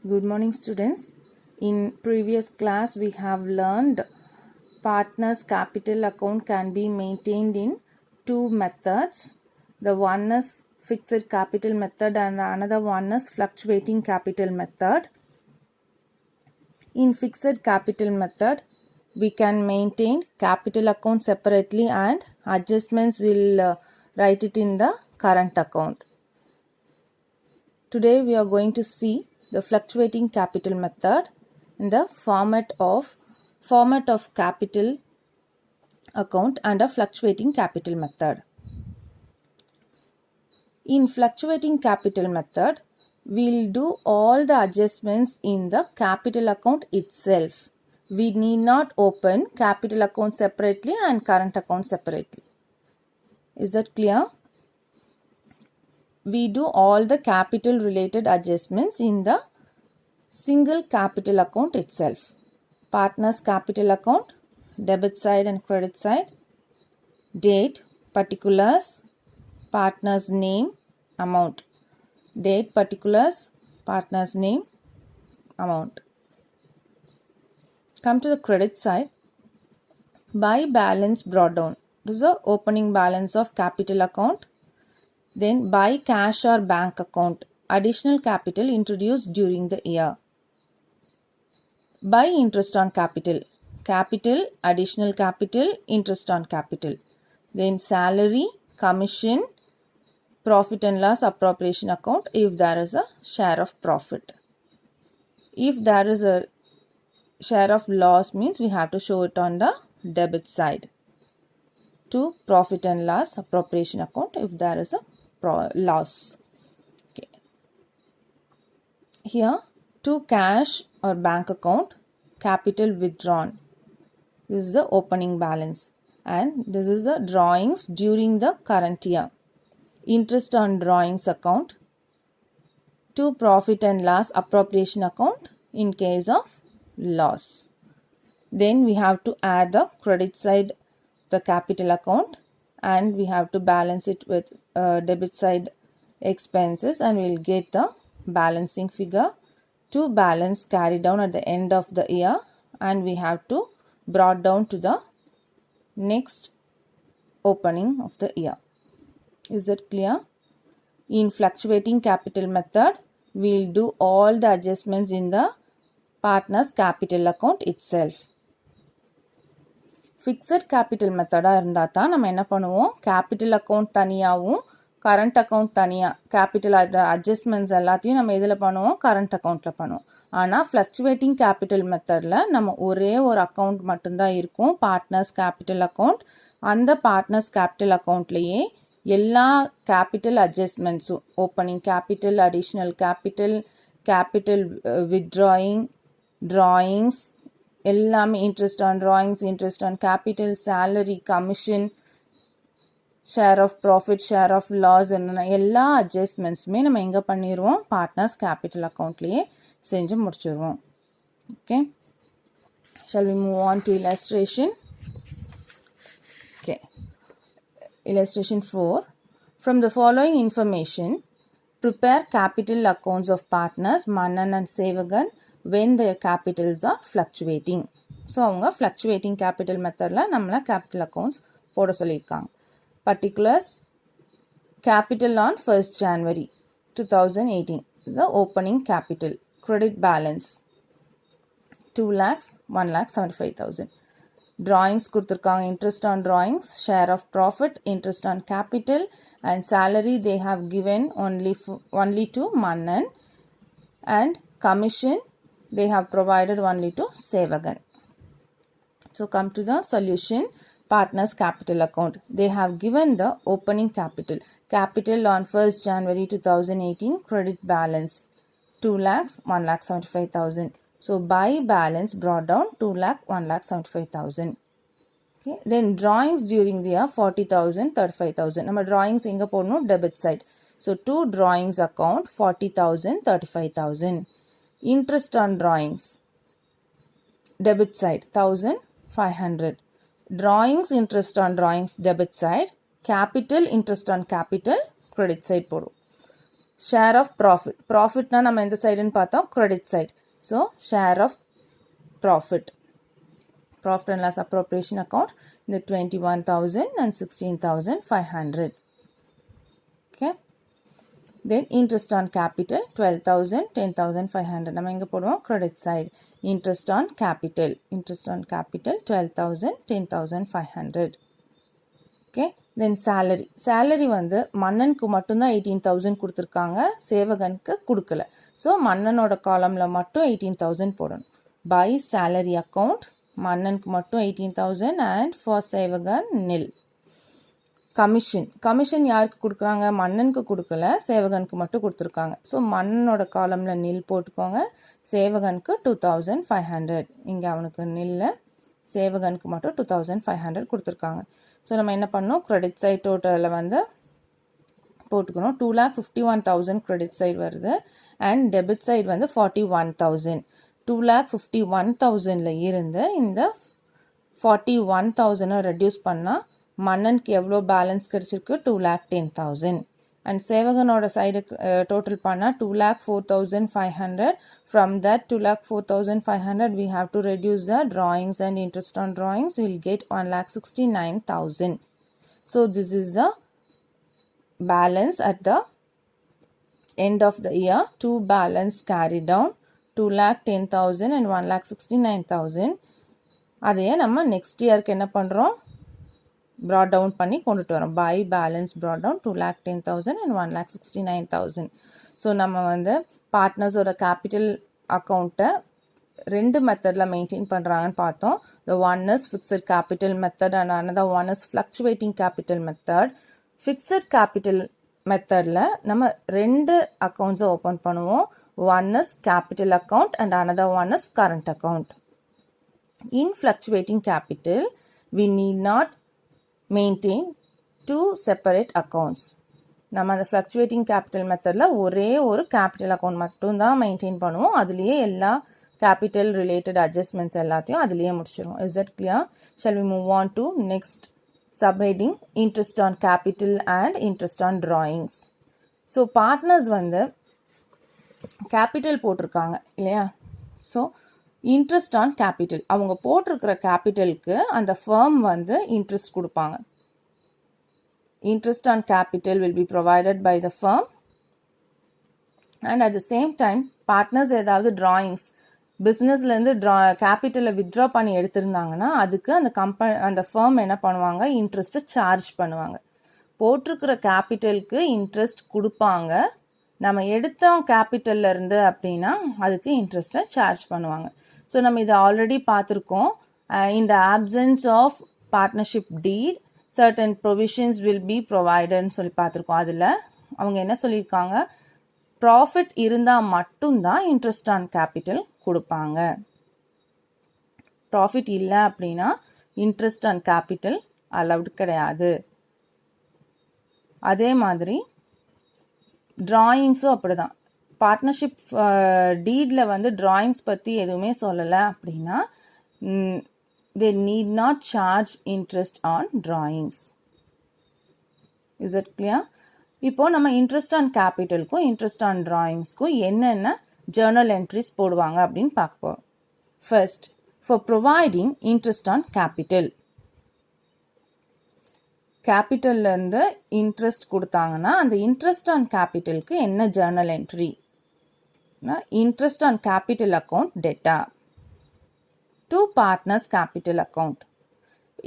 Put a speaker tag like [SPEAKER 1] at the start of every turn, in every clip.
[SPEAKER 1] Good morning, students. In previous class, we have learned partners' capital account can be maintained in two methods. The one is fixed capital method and another one is fluctuating capital method. In fixed capital method, we can maintain capital account separately and adjustments will write it in the current account. Today we are going to see the fluctuating capital method in the format of capital account and a fluctuating capital method. In fluctuating capital method, we'll do all the adjustments in the capital account itself. We need not open capital account separately and current account separately. Is that clear? We do all the capital related adjustments in the single capital account itself. Partners capital account, debit side and credit side, date, particulars, partner's name, amount. Date, particulars, partner's name, amount. Come to the credit side. By balance brought down. This is the opening balance of capital account. Then by cash or bank account, additional capital introduced during the year. By interest on capital, additional capital, interest on capital. Then salary, commission, profit and loss appropriation account if there is a share of profit. If there is a share of loss means we have to show it on the debit side. To profit and loss appropriation account if there is a loss. Okay. Here to cash or bank account, capital withdrawn. This is the opening balance and this is the drawings during the current year. Interest on drawings account. To profit and loss appropriation account in case of loss. Then we have to add the credit side, the capital account, and we have to balance it with debit side expenses and we'll get the balancing figure. To balance carried down at the end of the year and we have to brought down to the next opening of the year. Is that clear? In fluctuating capital method, we'll do all the adjustments in the partner's capital account itself. Fixed capital மெத்தடாக இருந்தால் தான் நம்ம என்ன பண்ணுவோம், capital account தனியாகவும் current account தனியாக capital adjustments எல்லாத்தையும் நம்ம எதில் பண்ணுவோம், கரண்ட் அக்கௌண்ட்டில் பண்ணுவோம். ஆனால் ஃப்ளக்சுவேட்டிங் கேபிட்டல் மெத்தடில் நம்ம ஒரே ஒரு அக்கௌண்ட் மட்டும்தான் இருக்கும், பார்ட்னர்ஸ் கேபிட்டல் அக்கௌண்ட். அந்த பார்ட்னர்ஸ் கேபிட்டல் அக்கௌண்ட்லேயே எல்லா கேபிட்டல் அட்ஜஸ்ட்மெண்ட்ஸும் opening capital, additional capital, capital withdrawing, drawings எல்லாமே, interest on drawings, interest on capital, salary, commission, share of profit, share of loss, என்னென்ன எல்லா அட்ஜஸ்ட்மெண்ட்ஸுமே நம்ம எங்கே பண்ணிடுவோம், பார்ட்னர்ஸ் கேபிட்டல் அக்கௌண்ட்லேயே செஞ்சு முடிச்சிடுவோம். Okay, shall we move on to illustration? Okay, illustration 4. From the following information, prepare capital accounts of partners Mannan and Sevagan when their capitals are fluctuating. So அவங்க fluctuating capital மெத்தடில் நம்மளை capital accounts போட சொல்லியிருக்காங்க. Particulars, capital on 1st January 2018, the opening capital. Credit balance 2 lakhs, 1,75,000. Drawings கொடுத்துருக்காங்க, interest on drawings, share of profit, interest on capital and salary they have given only to Mannan and commission they have provided only to Sevagan. So come to the solution. Partners capital account. They have given the opening capital. Capital on 1st January 2018, credit balance 2 lakhs, 1,75,000. So by balance brought down 2 lakh, 1,75,000. Okay. Then drawings during the year 40,000, 35,000. நம்ம drawings எங்க போடணும், debit side. So to drawings account 40,000, 35,000. Interest on drawings, debit side 1,500. Drawings interest on drawings debit side, capital interest on capital credit side போடும். Share of profit. ப்ராஃபிட்னா நம்ம எந்த சைடுன்னு பார்த்தோம், credit side. So share of profit. Profit and loss appropriation account, the 21,000 and 16,500. Okay. Then interest on capital 12,000, 10,500. நம்ம எங்க போடுவோம், credit side. Interest on capital 12,000, 10,500. Okay. Then salary வந்து மன்னனுக்கு மட்டும்தான் 18,000 கொடுத்துருக்காங்க, சேவகனுக்கு கொடுக்கல. ஸோ மன்னனோட காலம்ல மட்டும் 18,000 போடணும். By salary account மன்னனுக்கு மட்டும் 18,000 and for சேவகன் nil. கமிஷன் யாருக்கு கொடுக்குறாங்க, மன்னனுக்கு கொடுக்கல, சேவகனுக்கு மட்டும் கொடுத்துருக்காங்க. ஸோ மன்னனோட காலம்ல nil போட்டுக்கோங்க, சேவகனுக்கு 2,500. இங்கே அவனுக்கு nil, சேவகனுக்கு மட்டும் 2,500 கொடுத்துருக்காங்க. ஸோ நம்ம என்ன பண்ணோம், கிரெடிட் சைட் டோட்டலில் வந்து போட்டுக்கணும். 2,51,000 கிரெடிட் சைடு வருது அண்ட் டெபிட் சைடு வந்து 41,000. 2,51,000ல இருந்து இந்த 41,000 ரெடியூஸ் பண்ணால் மன்னனுக்கு எவ்வளோ பேலன்ஸ் கிடைச்சிருக்கு, 2,10,000. அண்ட் சேவகனோட சைடு டோட்டல் பண்ணால் 2,04,500. From that 2,04,500 we have to reduce the drawings and interest on drawings. We will get 1,69,000. So this is the balance at the end of the year. Two balance carried down, 2,10,000 and 1,69,000. அதையே நம்ம next இயர்க்கு என்ன பண்ணுறோம், brought down பண்ணி கொண்டுட்டு வரோம். By balance brought down 2,10,000 and 1,69,000. So நம்ம வந்து பார்ட்னர்ஸோட கேபிட்டல் அக்கௌண்ட்டை ரெண்டு மெத்தடில் மெயின்டைன் பண்ணுறாங்கன்னு பார்த்தோம். The one is fixed capital method and another one is fluctuating capital method. Fixed capital மெத்தடில் நம்ம ரெண்டு அக்கௌண்ட்ஸை ஓப்பன் பண்ணுவோம். One is capital account and another one is current account. In fluctuating capital, we need not maintain two separate accounts. நம்ம அந்த fluctuating capital மெத்தடில் ஒரே ஒரு capital account மட்டும்தான் மெயின்டைன் பண்ணுவோம். அதுலேயே எல்லா கேபிட்டல் ரிலேட்டட் அட்ஜஸ்ட்மெண்ட்ஸ் எல்லாத்தையும் அதுலேயே முடிச்சிடுவோம். Is that clear? Shall we move on to next subheading, interest on capital and interest on drawings. So partners வந்து கேபிட்டல் போட்டிருக்காங்க இல்லையா. ஸோ இன்ட்ரெஸ்ட் ஆன் கேபிட்டல், அவங்க போட்டிருக்கிற கேபிட்டலுக்கு அந்த ஃபர்ம் வந்து இன்ட்ரெஸ்ட் கொடுப்பாங்க. Interest on capital will be provided by the firm and at the same time partners ஏதாவது drawings பிஸ்னஸ்லேருந்து கேபிட்டலை வித்ட்ரா பண்ணி எடுத்திருந்தாங்கன்னா அதுக்கு அந்த ஃபர்ம் என்ன பண்ணுவாங்க, இன்ட்ரெஸ்ட்டை சார்ஜ் பண்ணுவாங்க. போட்டிருக்கிற கேபிட்டலுக்கு இன்ட்ரெஸ்ட் கொடுப்பாங்க, நம்ம எடுத்தோம் கேபிட்டல்ல இருந்து அப்படின்னா அதுக்கு இன்ட்ரெஸ்ட்டை சார்ஜ் பண்ணுவாங்க. ஸோ நம்ம இதை ஆல்ரெடி பார்த்துருக்கோம். இந்த options of partnership deed certain provisions will be ப்ரொவைடட்னு சொல்லி பார்த்துருக்கோம். அதில் அவங்க என்ன சொல்லியிருக்காங்க, ப்ராஃபிட் இருந்தால் மட்டும்தான் இன்ட்ரெஸ்ட் ஆன் கேபிட்டல் கொடுப்பாங்க. ப்ராஃபிட் இல்லை அப்படின்னா இன்ட்ரெஸ்ட் ஆன் கேபிட்டல் அலவுட் கிடையாது. அதே மாதிரி டிராயிங்ஸும் அப்படிதான். பார்ட்னர்ஷிப் டீடில் வந்து டிராயிங்ஸ் பற்றி எதுவுமே சொல்லலை அப்படின்னா they need not charge interest on drawings. Is that clear? இப்போ நம்ம இன்ட்ரெஸ்ட் ஆன் கேபிட்டலுக்கும் இன்ட்ரெஸ்ட் ஆன் டிராயிங்ஸ்க்கும் என்னென்ன ஜேர்னல் என்ட்ரிஸ் போடுவாங்க அப்படின்னு பார்க்க போகிறோம். First, for providing interest on capital, கேபிட்டல்லேருந்து இன்ட்ரெஸ்ட் கொடுத்தாங்கன்னா அந்த இன்ட்ரெஸ்ட் ஆன் கேபிட்டலுக்கு என்ன journal entry, interest on capital account debtor to partners capital account.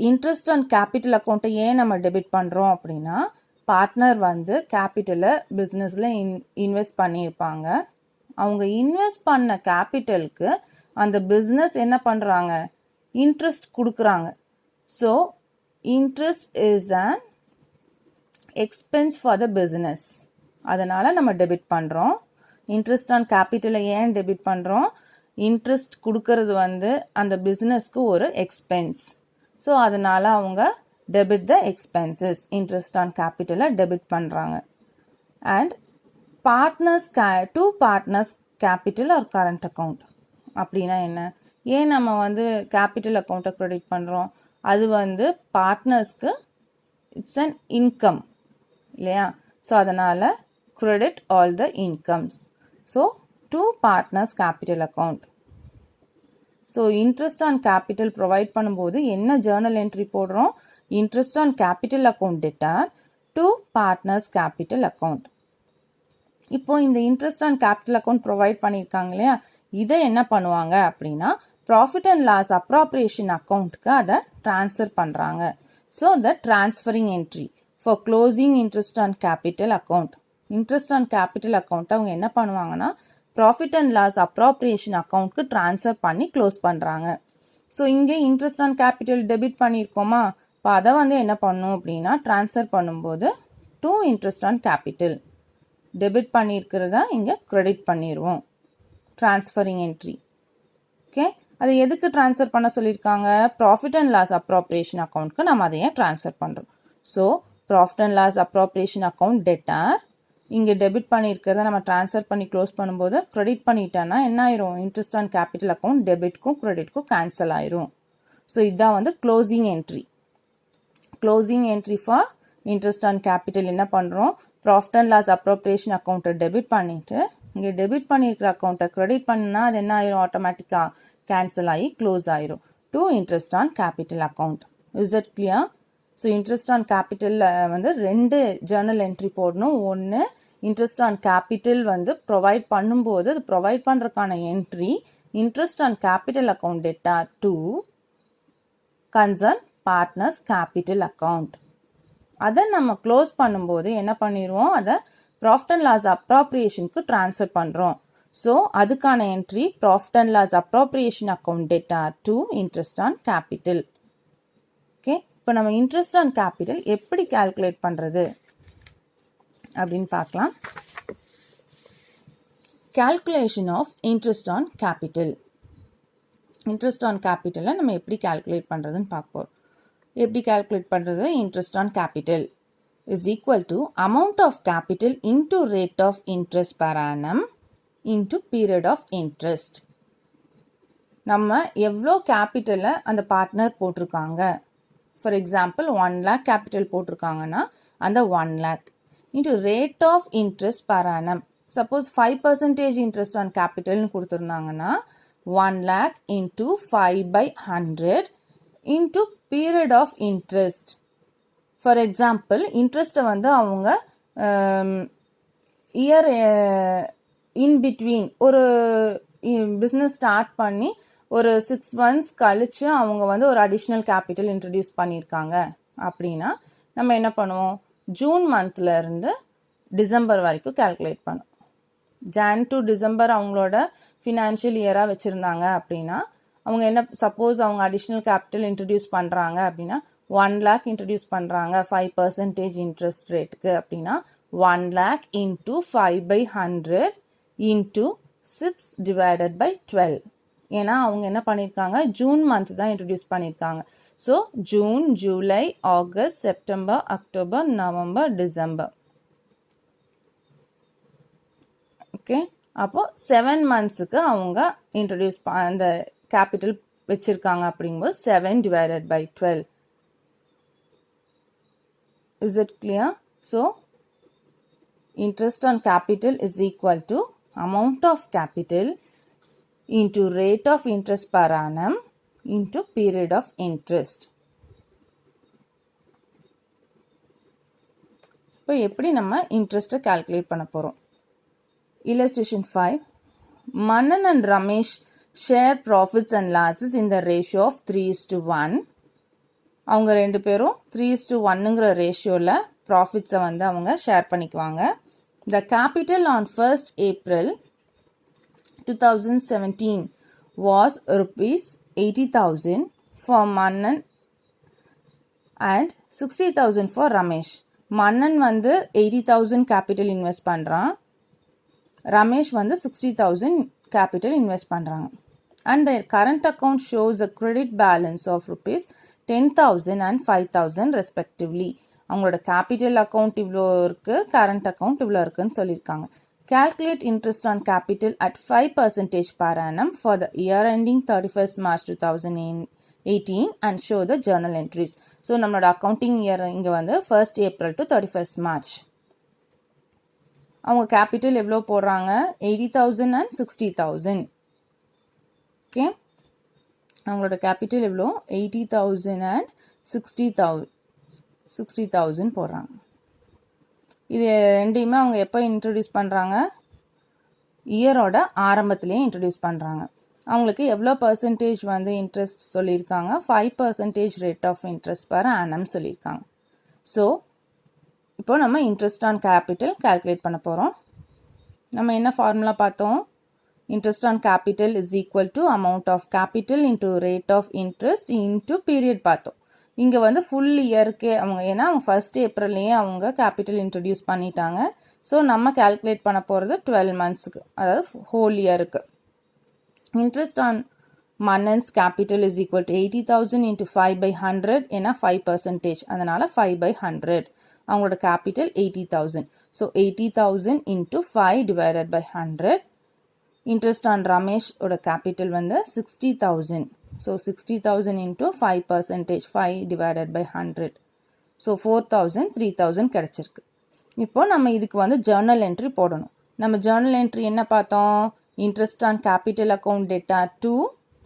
[SPEAKER 1] Interest on capital அக்கௌண்ட்டை ஏன் நம்ம டெபிட் பண்ணுறோம் அப்படின்னா, பார்ட்னர் வந்து கேபிட்டலை பிஸ்னஸில் இன்வெஸ்ட் பண்ணியிருப்பாங்க. அவங்க இன்வெஸ்ட் பண்ண கேபிட்டலுக்கு அந்த பிஸ்னஸ் என்ன பண்ணுறாங்க, இன்ட்ரெஸ்ட் கொடுக்குறாங்க. So interest is an expense for the business. அதனால் நம்ம டெபிட் பண்ணுறோம். இன்ட்ரெஸ்ட் ஆன் கேபிட்டலை ஏன் டெபிட் பண்ணுறோம், இன்ட்ரெஸ்ட் கொடுக்கறது வந்து அந்த பிஸ்னஸ்க்கு ஒரு எக்ஸ்பென்ஸ். ஸோ அதனால் அவங்க debit the expenses, interest on கேபிட்டலை டெபிட் பண்ணுறாங்க. And partners to partners capital or current account அப்படின்னா என்ன, ஏன் நம்ம வந்து கேபிட்டல் அக்கௌண்ட்டை க்ரெடிட் பண்ணுறோம், அது வந்து பார்ட்னர்ஸ்க்கு இட்ஸ் அன் இன்கம் இல்லையா. ஸோ அதனால் credit all the incomes. So, to partners capital account. So, interest on capital provide பண்ணும்போது என்ன journal entry போடுறோம்? Interest on capital account debtor to partners capital account. இப்போ இந்த interest on capital account provide பண்ணியிருக்காங்க இல்லையா, இதை என்ன பண்ணுவாங்க அப்படின்னா ப்ராஃபிட் அண்ட் லாஸ் அப்ராப்ரியேஷன் அக்கௌண்ட்க்கு அதை ட்ரான்ஸ்ஃபர் பண்ணுறாங்க. So the transferring entry for closing interest on capital account. Interest on capital அக்கௌண்ட்டை அவங்க என்ன பண்ணுவாங்கன்னா ப்ராஃபிட் அண்ட் லாஸ் அப்ராப்ரியேஷன் அக்கௌண்ட்க்கு ட்ரான்ஸ்ஃபர் பண்ணி க்ளோஸ் பண்ணுறாங்க. ஸோ இங்கே இன்ட்ரெஸ்ட் ஆன் கேபிட்டல் டெபிட் பண்ணியிருக்கோமா, இப்போ அதை வந்து என்ன பண்ணணும் அப்படின்னா ட்ரான்ஸ்ஃபர் பண்ணும்போது to interest on capital debit பண்ணியிருக்கிறத இங்கே க்ரெடிட் பண்ணிடுவோம். Transferring entry. ஓகே, அது எதுக்கு ட்ரான்ஸ்ஃபர் பண்ண சொல்லியிருக்காங்க? ப்ராஃபிட் அண்ட் லாஸ் அப்ராப்ரியேஷன் அக்கௌண்ட்க்கு நம்ம அதையே ட்ரான்ஸ்ஃபர் பண்ணுறோம். So profit and loss appropriation account debtor இங்கே டெபிட் பண்ணியிருக்கிறத நம்ம ட்ரான்ஸ்ஃபர் பண்ணி க்ளோஸ் பண்ணும்போது க்ரெடிட் பண்ணிட்டேன்னா என்ன ஆயிரும்? இன்ட்ரெஸ்ட் ஆன் கேபிட்டல் அக்கௌண்ட் டெபிட்க்கும் க்ரெடிட்க்கும் கேன்சல் ஆயிரும். ஸோ இதுதான் வந்து closing entry. Closing entry for interest on capital என்ன பண்ணுறோம்? ப்ராஃபிட் அண்ட் லாஸ் அப்ராப்ரியேஷன் அக்கௌண்ட்டை டெபிட் பண்ணிவிட்டு இங்கே டெபிட் பண்ணியிருக்கிற அக்கௌண்ட்டை க்ரெடிட் பண்ணால் அது என்ன ஆயிரும்? ஆட்டோமேட்டிக்காக கேன்சல் ஆகி க்ளோஸ் ஆயிரும். To interest on capital account. Is it clear? So interest on கேபிட்டலில் வந்து ரெண்டு ஜேர்னல் என்ட்ரி போடணும். ஒன்று இன்ட்ரெஸ்ட் ஆன் கேபிட்டல் வந்து ப்ரொவைட் பண்ணும்போது அது ப்ரொவைட் பண்ணுறதுக்கான entry interest on capital account debtor to concern partners capital account. அதை நம்ம க்ளோஸ் பண்ணும்போது என்ன பண்ணிடுவோம்? அதை ப்ராஃபிட் அண்ட் லாஸ் அப்ராப்ரியேஷனுக்கு ட்ரான்ஸ்ஃபர் பண்ணுறோம். ஸோ அதுக்கான entry profit and loss appropriation account debtor to interest on capital. Okay, இப்போ நம்ம இன்ட்ரெஸ்ட் ஆன் கேபிட்டல் எப்படி கால்குலேட் பண்ணுறது அப்படின்னு பார்க்கலாம். Calculation of interest on capital. Interest on கேபிட்டலை நம்ம எப்படி கால்குலேட் பண்ணுறதுன்னு பார்ப்போம். எப்படி கால்குலேட் பண்ணுறது? Interest on capital is equal to amount of capital into rate of interest per annum into period of interest. நம்ம எவ்வளோ கேபிட்டலை அந்த பார்ட்னர் போட்டிருக்காங்க, ஃபார் எக்ஸாம்பிள் 1 lakh கேபிட்டல் போட்டிருக்காங்கன்னா அந்த 1 lakh into rate of interest per annum. Suppose 5% interest on கேபிட்டல்னு கொடுத்துருந்தாங்கன்னா 1 lakh into 5/100 into period of interest. For example இன்ட்ரெஸ்ட்டை வந்து அவங்க இயர் இன் பிட்வீன் ஒரு பிஸ்னஸ் ஸ்டார்ட் பண்ணி ஒரு 6 months கழித்து அவங்க வந்து ஒரு அடிஷ்னல் கேபிட்டல் இன்ட்ரடியூஸ் பண்ணியிருக்காங்க அப்படின்னா நம்ம என்ன பண்ணுவோம்? ஜூன் மந்த்லேருந்து டிசம்பர் வரைக்கும் கால்குலேட் பண்ணுவோம். ஜான் டு டிசம்பர் அவங்களோட ஃபினான்ஷியல் இயராக வச்சுருந்தாங்க அப்படின்னா அவங்க என்ன, சப்போஸ் அவங்க அடிஷ்னல் கேபிட்டல் இன்ட்ரடியூஸ் பண்ணுறாங்க அப்படின்னா 1 lakh இன்ட்ரடியூஸ் பண்ணுறாங்க 5% இன்ட்ரெஸ்ட் ரேட்டுக்கு அப்படின்னா 1 lakh into 5/100 into 6 divided by 12. ஏன்னா அவங்க என்ன பண்ணியிருக்காங்க? ஜூன் மந்த் தான் இன்ட்ரடியூஸ் பண்ணியிருக்காங்க. So June, July, August, September, October, November, December. Okay, அப்போ 7 monthsக்கு அவங்க இன்ட்ரடியூஸ் அந்த கேபிட்டல் வச்சுருக்காங்க அப்படிங்கும்போது 7 divided by 12. Is it clear? So, interest on capital is equal to amount of capital into rate of interest per annum into period of interest. இப்போ எப்படி நம்ம இன்ட்ரெஸ்ட்டை calculate பண்ண போகிறோம்? Illustration 5. Manan and Ramesh share profits and losses in the ratio of 3:1. அவங்க ரெண்டு பேரும் 3:1ங்கிற ரேஷியோவில் ப்ராஃபிட்ஸை வந்து அவங்க ஷேர் பண்ணிக்குவாங்க. The capital on 1st April 2017 was ₹80,000 for மன்னன் அண்ட் 60,000 ஃபார் ரமேஷ். மன்னன் வந்து 80,000 கேபிட்டல் இன்வெஸ்ட் பண்ணுறான், ரமேஷ் வந்து 60,000 கேபிட்டல் இன்வெஸ்ட் பண்ணுறாங்க. And their current account shows a credit balance of ₹10,000 and 5,000 respectively. அவங்களோட கேபிட்டல் அக்கௌண்ட் இவ்வளோ இருக்குது, கரண்ட் அக்கௌண்ட் இவ்வளோ இருக்குன்னு சொல்லியிருக்காங்க. Calculate interest on capital at 5% per annum for the year ending 31st March 2018 and show the journal entries. So நம்மளோட accounting year இங்கே வந்து 1st April to 31st March. அவங்க கேபிட்டல் எவ்வளோ போடுறாங்க 80,000 and 60,000. ஓகே, அவங்களோட கேபிட்டல் எவ்வளோ 80,000 and 60,000 போடுறாங்க. இது ரெண்டையுமே அவங்க எப்போ இன்ட்ரடியூஸ் பண்ணுறாங்க, இயரோட ஆரம்பத்துலேயே இன்ட்ரடியூஸ் பண்ணுறாங்க. அவங்களுக்கு எவ்வளோ பர்சன்டேஜ் வந்து இன்ட்ரெஸ்ட் சொல்லியிருக்காங்க, 5% rate of interest per annum சொல்லியிருக்காங்க. ஸோ இப்போ நம்ம இன்ட்ரெஸ்ட் ஆன் கேபிட்டல் கால்குலேட் பண்ண போகிறோம். நம்ம என்ன ஃபார்முலா பார்த்தோம், interest on capital is equal to amount of capital into rate of interest into period பார்த்தோம். இங்கே வந்து ஃபுல் இயருக்கு அவங்க, ஏன்னா அவங்க 1st ஏப்ரல்லையே அவங்க கேபிட்டல் இன்ட்ரடியூஸ் பண்ணிட்டாங்க. ஸோ நம்ம கால்குலேட் பண்ண போகிறது 12 மந்த்ஸுக்கு, அதாவது ஹோல் இயருக்கு. Interest on Mannan's capital is equal to 80,000 into 5/100, ஏன்னா 5%, அதனால் 5/100. அவங்களோட கேபிட்டல் 80,000. So 80,000 into 5 divided by 100. Interest on Ramesh ஓட கேபிட்டல் வந்து 60,000. So 60,000 into 5%, 5 divided by 100. So 4,000, 3,000 கிடச்சிருக்கு. இப்போ நம்ம இதுக்கு வந்து ஜேர்னல் என்ட்ரி போடணும். நம்ம ஜேர்னல் என்ட்ரி என்ன பார்த்தோம், interest on capital account data to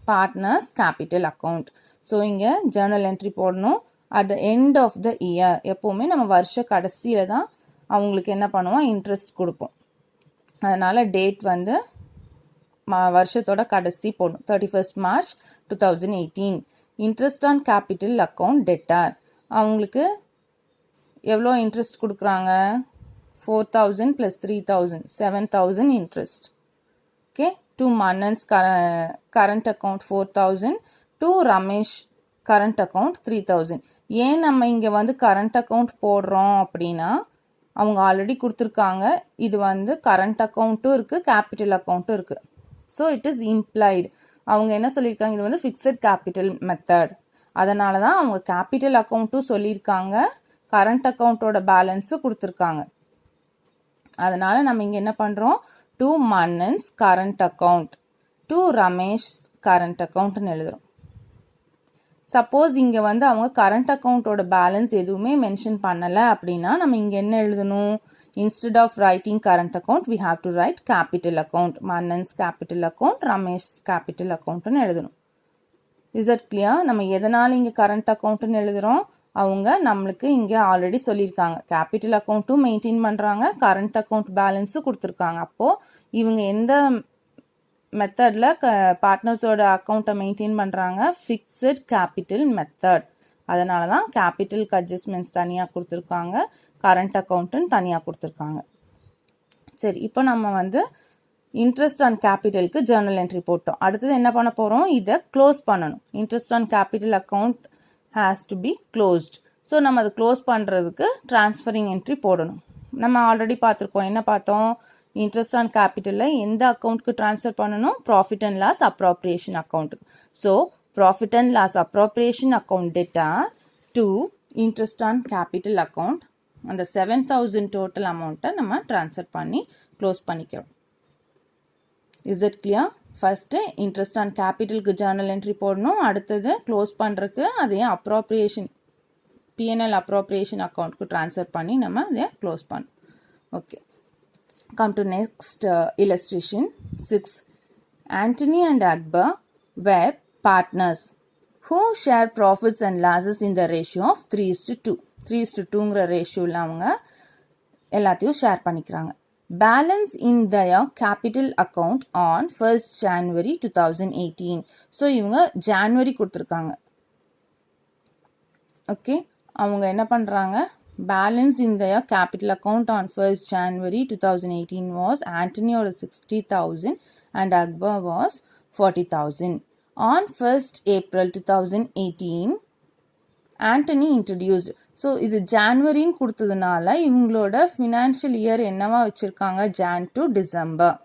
[SPEAKER 1] partners capital account. So இங்கே ஜேர்னல் என்ட்ரி போடணும். At the end of the year, எப்போவுமே நம்ம வருஷ கடைசியில் தான் அவங்களுக்கு என்ன பண்ணுவோம், இன்ட்ரெஸ்ட் கொடுப்போம். அதனால் டேட் வந்து வருஷத்தோட கடைசி போடணும், 31st March 2018. Interest on capital account debtor, அவங்களுக்கு எவ்வளோ இன்ட்ரெஸ்ட் கொடுக்குறாங்க, 4,000 + 3,000, 7,000 interest. Okay, to Mannan's current account 4,000, to Ramesh current account 3,000. ஏன் நம்ம இங்கே வந்து கரண்ட் அக்கௌண்ட் போடுறோம் அப்படின்னா, அவங்க ஆல்ரெடி கொடுத்துருக்காங்க, இது வந்து கரண்ட் அக்கௌண்ட்டும் இருக்குது, கேபிட்டல் அக்கௌண்ட்டும் இருக்குது. So it is implied. அவங்க என்ன சொல்லியிருக்காங்க, இது வந்து ஃபிக்ஸட் கேபிட்டல் மெத்தட். அதனால தான் அவங்க கேபிட்டல் அக்கௌண்ட்டும் சொல்லியிருக்காங்க, கரண்ட் அக்கௌண்ட்டோட பேலன்ஸும் கொடுத்துருக்காங்க. அதனால நம்ம இங்கே என்ன பண்ணுறோம், to Mannan's current account, to Ramesh current அக்கௌண்ட்னு எழுதுகிறோம். சப்போஸ் இங்கே வந்து அவங்க கரண்ட் அக்கௌண்ட்டோட பேலன்ஸ் எதுவுமே மென்ஷன் பண்ணலை அப்படின்னா நம்ம இங்கே என்ன எழுதணும், instead of writing current account we have to write capital account, Mannan's capital account, Ramesh capital அக்கௌண்ட்னு எழுதணும். Is that clear? நம்ம எதனால் இங்கே கரண்ட் அக்கௌண்ட்னு எழுதுகிறோம், அவங்க நம்மளுக்கு இங்கே ஆல்ரெடி சொல்லியிருக்காங்க, கேபிட்டல் அக்கௌண்ட்டும் மெயின்டைன் பண்ணுறாங்க, கரண்ட் அக்கௌண்ட் பேலன்ஸும் கொடுத்துருக்காங்க. அப்போது இவங்க எந்த மெத்தடில் பார்ட்னர்ஸோட அக்கௌண்ட்டை மெயின்டைன் பண்ணுறாங்க, ஃபிக்ஸட் கேபிட்டல் மெத்தட். அதனால தான் கேபிட்டலுக்கு அட்ஜஸ்ட்மெண்ட்ஸ் தனியாக கொடுத்துருக்காங்க, கரண்ட் அக்கௌண்ட்டுன்னு தனியாக கொடுத்துருக்காங்க. சரி, இப்போ நம்ம வந்து இன்ட்ரெஸ்ட் ஆன் கேபிட்டலுக்கு ஜேர்னல் என்ட்ரி போட்டோம். அடுத்தது என்ன பண்ண போகிறோம், இதை க்ளோஸ் பண்ணணும். Interest on capital account has to be closed. So நம்ம அதை க்ளோஸ் பண்ணுறதுக்கு ட்ரான்ஸ்ஃபரிங் என்ட்ரி போடணும். நம்ம ஆல்ரெடி பார்த்துருக்கோம், என்ன பார்த்தோம், இன்ட்ரெஸ்ட் ஆன் கேபிட்டலில் எந்த அக்கௌண்ட்டுக்கு ட்ரான்ஸ்ஃபர் பண்ணணும், ப்ராஃபிட் அண்ட் லாஸ் அப்ராப்ரியேஷன் அக்கௌண்ட்டுக்கு. So profit and loss appropriation account data to interest on capital account, அந்த 7,000 டோட்டல் அமௌண்ட்டை நம்ம ட்ரான்ஸ்ஃபர் பண்ணி க்ளோஸ் பண்ணிக்கிறோம். Is it clear? First interest on கேபிட்டலுக்கு ஜேர்னல் என்ட்ரி போடணும். அடுத்தது க்ளோஸ் பண்ணுறதுக்கு அதையும் அப்ராப்ரியேஷன் பிஎன்எல் அப்ராப்ரியேஷன் அக்கௌண்ட்டுக்கு ட்ரான்ஸ்ஃபர் பண்ணி நம்ம அதை க்ளோஸ் பண்ணோம். Okay, come to next illustration 6. Antony and Akbar were partners who share profits and losses in the ratio of 3:2. 3:2ங்கிற ரேஷியோவில் அவங்க எல்லாத்தையும் ஷேர் பண்ணிக்கிறாங்க. Balance in their capital account on 1st January 2018. So இவங்க January கொடுத்துருக்காங்க. Okay, அவங்க என்ன பண்ணுறாங்க, balance in their capital account on 1st January 2018 was Antony or 60,000 and Akbar was 40,000. On 1st April 2018, Antony introduced. So இது ஜான்வரின்னு கொடுத்ததுனால இவங்களோட financial year என்னவா வச்சுருக்காங்க, ஜான் டு டிசம்பர்.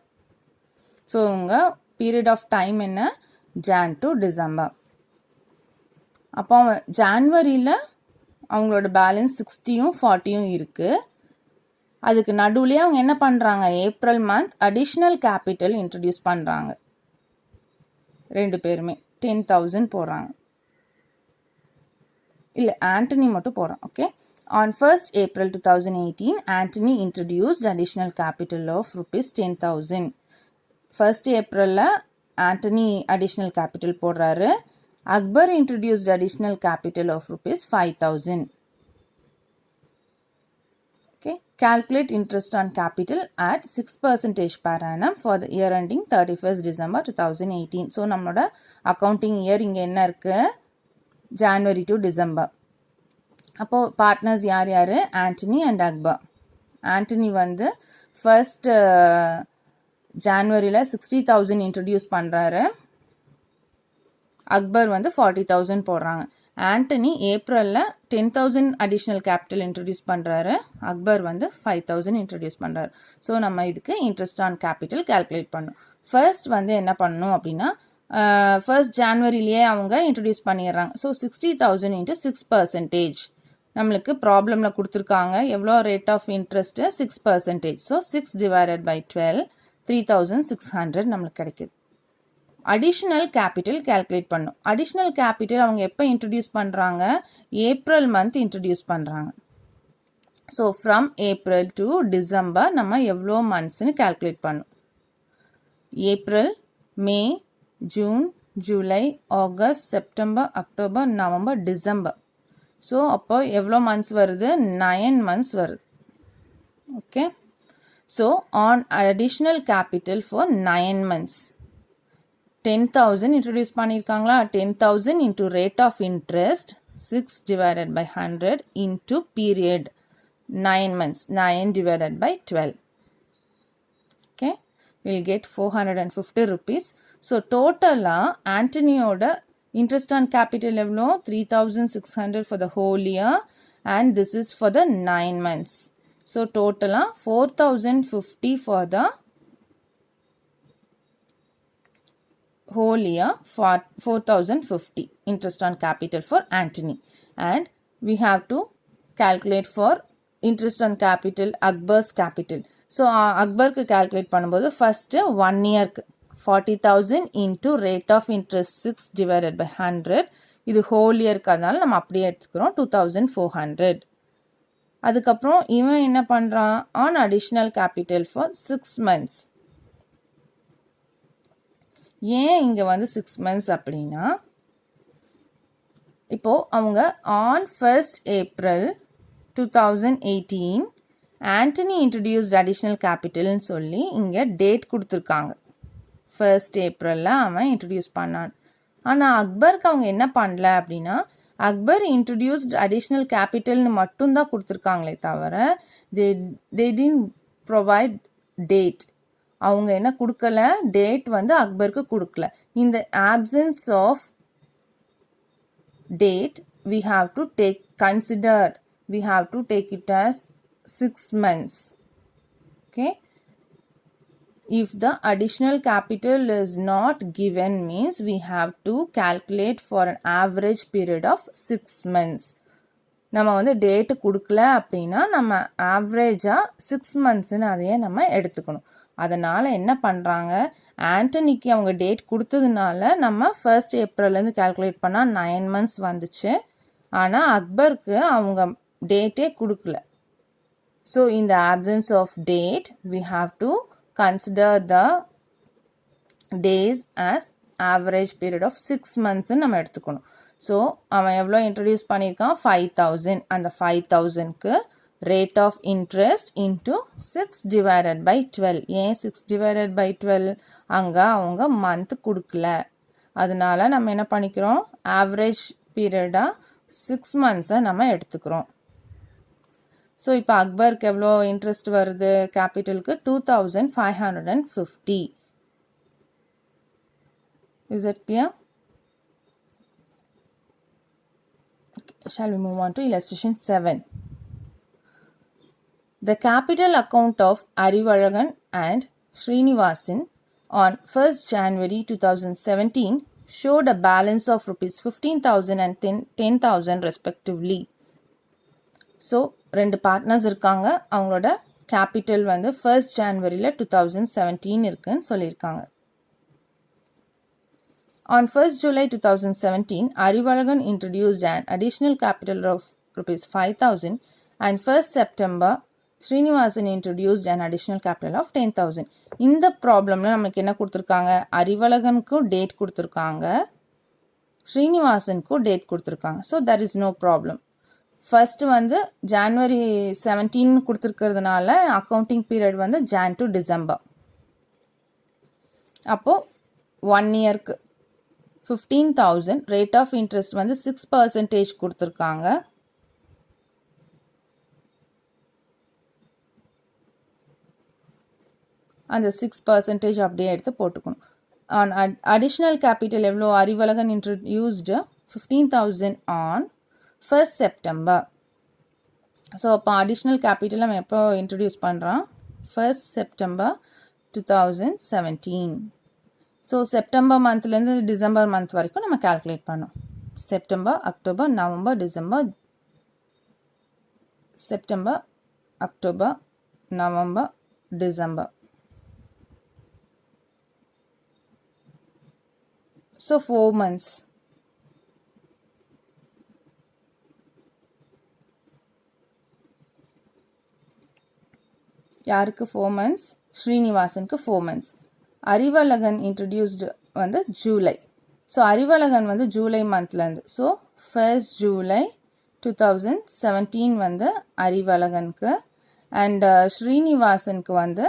[SPEAKER 1] ஸோ இவங்க பீரியட் ஆஃப் டைம் என்ன, ஜான் டு டிசம்பர். அப்போ ஜான்வரியில் அவங்களோட balance 60யும் 40யும் இருக்குது. அதுக்கு நடுவுலேயே அவங்க என்ன பண்ணுறாங்க, April month additional capital introduce பண்ணுறாங்க. ரெண்டு பேருமே 10,000 போடுறாங்க. இல்லை, ஆண்டனி மட்டும் போடுறான். Okay, On 1st April 2018, Antony introduced additional capital of rupees 10,000. 1st April Antony additional capital போடுறாரு. Akbar introduced additional capital of rupees 5,000. Okay. Calculate interest on capital at 6% per annum for the year ending 31st December 2018. So, நம்மளோட accounting year இங்க என்ன இருக்கு? January to December. அப்போ partners யார் யார்? Antony and Akbar. Antony வந்து first ஜான்வரியில் 60,000 introduce பண்ணுறாரு. அக்பர் வந்து 40,000 போடுறாங்க. ஆண்டனி ஏப்ரலில் 10,000 அடிஷ்னல் கேபிட்டல் இன்ட்ரடியூஸ் பண்ணுறாரு. அக்பர் வந்து 5,000 இன்ட்ரடியூஸ் பண்ணுறாரு. ஸோ நம்ம இதுக்கு இன்ட்ரெஸ்ட் ஆன் கேபிட்டல் கால்குலேட் பண்ணணும். ஃபர்ஸ்ட் வந்து என்ன பண்ணணும் அப்படின்னா ஃபர்ஸ்ட் ஜான்வரிலேயே அவங்க இன்ட்ரடியூஸ் பண்ணிடுறாங்க. So 60,000 into 6%. நம்மளுக்கு ப்ராப்ளமில் கொடுத்துருக்காங்க எவ்வளோ rate of interest 6%. So 6 divided by 12 3,600 நம்மளுக்கு கிடைக்குது. அடிஷ்னல் கேபிட்டல் கால்குலேட் பண்ணும். அடிஷ்னல் கேபிட்டல் அவங்க எப்போ இன்ட்ரடியூஸ் பண்ணுறாங்க? ஏப்ரல் மந்த் இன்ட்ரடியூஸ் பண்ணுறாங்க. So from April to December நம்ம எவ்வளோ மந்த்ஸ்னு கால்குலேட் பண்ணும். April, May, June, July, August, September, October, November, December. So அப்போ எவ்வளோ மந்த்ஸ் வருது? 9 months வருது. Okay. So on additional capital for 9 months 10,000 introduce பண்ணியிருக்காங்களா? 10,000 into rate of interest 6 divided by 100 into period 9 months 9 divided by 12. Okay, we'll get 450 rupees. So total Antonyயோட interest on capital எவ்வளோ? 3,600 for the whole year and this is for the 9 months. So total 4,050 for the whole year, for 4,050 interest on capital for Antony. And we have to calculate for interest on capital Akbar's capital. So Akbarக்கு calculate பண்ணும்போது first 1 yearக்கு 40,000 into rate of interest 6 divided by 100. இது whole yearக்கு அதனால நம்ம அப்படியே எடுத்துக்கிறோம் 2,400. அதுக்கப்புறம் இவன் என்ன பண்றான்? on additional capital for 6 months. ஏன் இங்க வந்து 6 months அப்படின்னா இப்போ அவங்க on 1st April 2018 Antony introduced additional capital ன்னு சொல்லி இங்க டேட் கொடுத்துருக்காங்க. 1st Aprilல அவன் இன்ட்ரடியூஸ் பண்ணான். ஆனால் அக்பருக்கு அவங்க என்ன பண்ணல அப்படின்னா அக்பர் இன்ட்ரடியூஸ்ட் அடிஷ்னல் கேபிட்டல்னு மட்டும்தான் கொடுத்துருக்காங்களே தவிர they didn't provide date. அவங்க என்ன கொடுக்கல? டேட் வந்து அக்பருக்கு கொடுக்கல. இந்த absence of date we have to take considered. We have to take it as 6 months. Okay. If the additional capital is not given means we have to calculate for an average period of 6 months. நம்ம வந்து date கொடுக்கல அப்படின்னா நம்ம ஆவரேஜாக 6 monthsன்னு அதையே நம்ம எடுத்துக்கணும். அதனால் என்ன பண்ணுறாங்க? ஆண்டனிக்கு அவங்க டேட் கொடுத்ததுனால நம்ம 1st Aprilலேருந்து கால்குலேட் பண்ணால் 9 months வந்துச்சு. ஆனால் அக்பருக்கு அவங்க டேட்டே கொடுக்கல. So in the absence of date we have to consider the days as average period of 6 months நம்ம எடுத்துக்கணும். ஸோ அவன் எவ்வளோ இன்ட்ரடியூஸ் பண்ணியிருக்கான்? 5,000. அந்த 5,000க்கு rate of interest into 6 divided by 12. ஏன் 6 divided by 12? அங்கே அவங்க மந்த் கொடுக்கல. அதனால நம்ம என்ன பண்ணிக்கிறோம்? ஆவரேஜ் பீரியடாக 6 months நம்ம எடுத்துக்கிறோம். ஸோ இப்போ அக்பருக்கு எவ்வளோ இன்ட்ரெஸ்ட் வருது? கேபிட்டலுக்கு 2,550. Is that clear? Okay. Shall we move on to illustration 7? The capital account of Arivalagan and Srinivasan on 1st January 2017 showed a balance of rupees 15,000 and 10,000 respectively. So 2 partners இருக்காங்க. அவங்களோட capital வந்து 1st January 2017 இருக்குன்னு சொல்லியிருக்காங்க. On 1st July 2017, Arivalagan introduced an additional capital of rupees 5,000 and 1st September Srinivasan introduced an additional capital of 10,000. இந்த ப்ராப்ளம்ல நமக்கு என்ன கொடுத்துருக்காங்க, அறிவழகனுக்கும் date கொடுத்துருக்காங்க, ஸ்ரீனிவாசனுக்கும் டேட் கொடுத்துருக்காங்க. So there is no problem. First வந்து January 17 கொடுத்துருக்கிறதுனால அக்கௌண்டிங் பீரியட் வந்து Jan to December. அப்போ 1 இயர்க்கு 15,000, ரேட் ஆஃப் இன்ட்ரெஸ்ட் வந்து 6% கொடுத்துருக்காங்க. அந்த 6% அப்படியே எடுத்து போட்டுக்கணும். ஆன் அடிஷ்னல் கேபிட்டல் எவ்வளோ, Arivazhagan introduced 15,000 on 1st September. So அப்போ அடிஷ்னல் கேபிட்டல் நம்ம எப்போ இன்ட்ரடியூஸ் பண்ணுறோம், 1st September 2017. ஸோ செப்டம்பர் மந்த்லேருந்து டிசம்பர் மந்த் வரைக்கும் நம்ம கால்குலேட் பண்ணோம். September, October, November, December, September, October, November, December. So 4 months. யாருக்கு 4 months? ஸ்ரீனிவாசனுக்கு 4 months. அறிவழகன் இன்ட்ரடியூஸ்டு வந்து ஜூலை. ஸோ அறிவழகன் வந்து ஜூலை மந்த்லேருந்து, ஸோ 1st July 2017 வந்து அறிவழகனுக்கு, அண்ட் ஸ்ரீனிவாசனுக்கு வந்து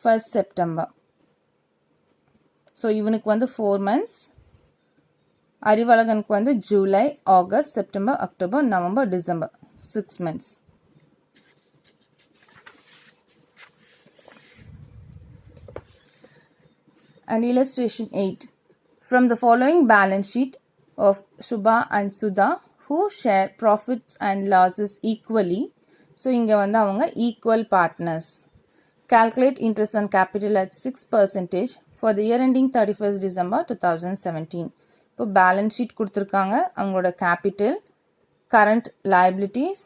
[SPEAKER 1] 1st September. ஸோ இவனுக்கு வந்து 4 months, அறிவழகனுக்கு வந்து July, August, September, October, November, December, 6 months. And illustration 8. From the following balance sheet of Subha and Sudha, who share profits and losses equally. So இங்க வந்து அவங்க equal partners. Calculate interest on capital at 6% for the year ending 31st December 2017. இப்போ balance sheet கொடுத்துருக்காங்க, அவங்களோட capital, current liabilities,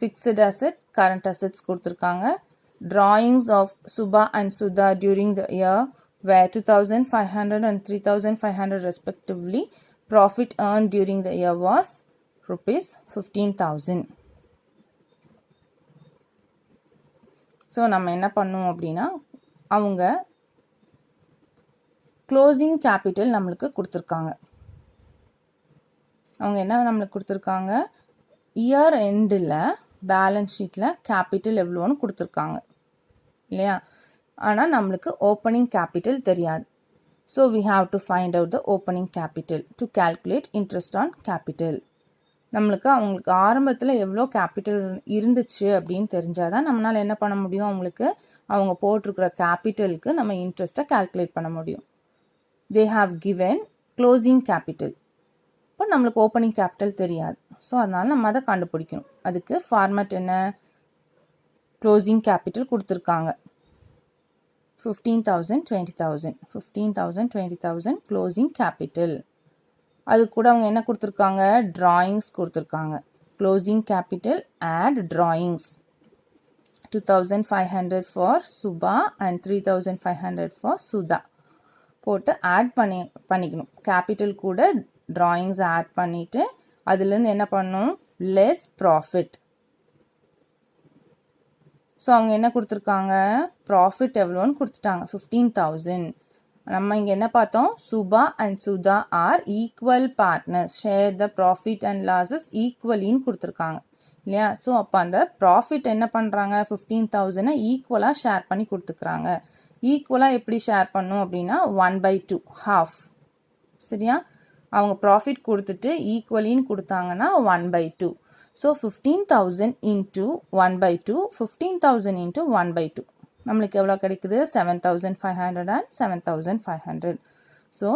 [SPEAKER 1] fixed asset, current assets கொடுத்துருக்காங்க. Drawings of Subha and Sudha during the year were 2,500 and 3,500 respectively. Profit earned during the year was rupees 15,000. So நம்ம என்ன பண்ணுவோம் அப்படின்னா, அவங்க closing capital நம்மளுக்கு கொடுத்துருக்காங்க. அவங்க என்ன நம்மளுக்கு கொடுத்துருக்காங்க, இயர் எண்டில் பேலன்ஸ் ஷீட்டில் கேபிட்டல் எவ்வளோன்னு கொடுத்துருக்காங்க இல்லையா. ஆனால் நம்மளுக்கு ஓப்பனிங் கேபிட்டல் தெரியாது. So we have to find out the opening capital to calculate interest on capital. நம்மளுக்கு அவங்களுக்கு ஆரம்பத்தில் எவ்வளோ கேபிட்டல் இருந்துச்சு அப்படின்னு தெரிஞ்சால் தான் நம்மளால் என்ன பண்ண முடியும், அவங்களுக்கு அவங்க போட்டிருக்கிற கேபிட்டலுக்கு நம்ம இன்ட்ரெஸ்ட்டை கால்குலேட் பண்ண முடியும். They have given closing capital. இப்போ நம்மளுக்கு ஓப்பனிங் கேபிட்டல் தெரியாது. ஸோ அதனால் நம்ம அதை கண்டுபிடிக்கணும். அதுக்கு ஃபார்மேட் என்ன, க்ளோசிங் கேபிட்டல் கொடுத்துருக்காங்க 15,000, 20,000, 15,000, 20,000 க்ளோசிங் கேபிட்டல். அது கூட அவங்க என்ன கொடுத்துருக்காங்க, drawings கொடுத்துருக்காங்க. Closing capital add drawings 2,500 for Subha and 3,500 for Sudha போட்டு ஆட் பண்ணிக்கணும். கேபிட்டல் கூட drawings ஆட் பண்ணிட்டு அதுலேருந்து என்ன பண்ணணும், லெஸ் ப்ராஃபிட். ஸோ அவங்க என்ன கொடுத்துருக்காங்க, ப்ராஃபிட் எவ்வளோன்னு கொடுத்துட்டாங்க 15,000. நம்ம இங்கே என்ன பார்த்தோம், Subha and Sudha are equal partners, share the profit and losses ஈக்குவலின்னு கொடுத்துருக்காங்க இல்லையா. ஸோ அப்போ அந்த ப்ராஃபிட் என்ன பண்ணுறாங்க, 15,000 ஈக்குவலாக ஷேர் பண்ணி கொடுத்துக்கிறாங்க. ஈக்குவலாக எப்படி ஷேர் பண்ணும் அப்படின்னா 1/2, ஹாஃப். சரியா, அவங்க ப்ராஃபிட் கொடுத்துட்டு ஈக்குவலின்னு கொடுத்தாங்கன்னா 1/2. ஸோ 15,000 இன்ட்டு 1/2, 15,000 இன்ட்டு 1/2 நம்மளுக்கு எவ்வளோ கிடைக்குது, 7,500 and 7,500. So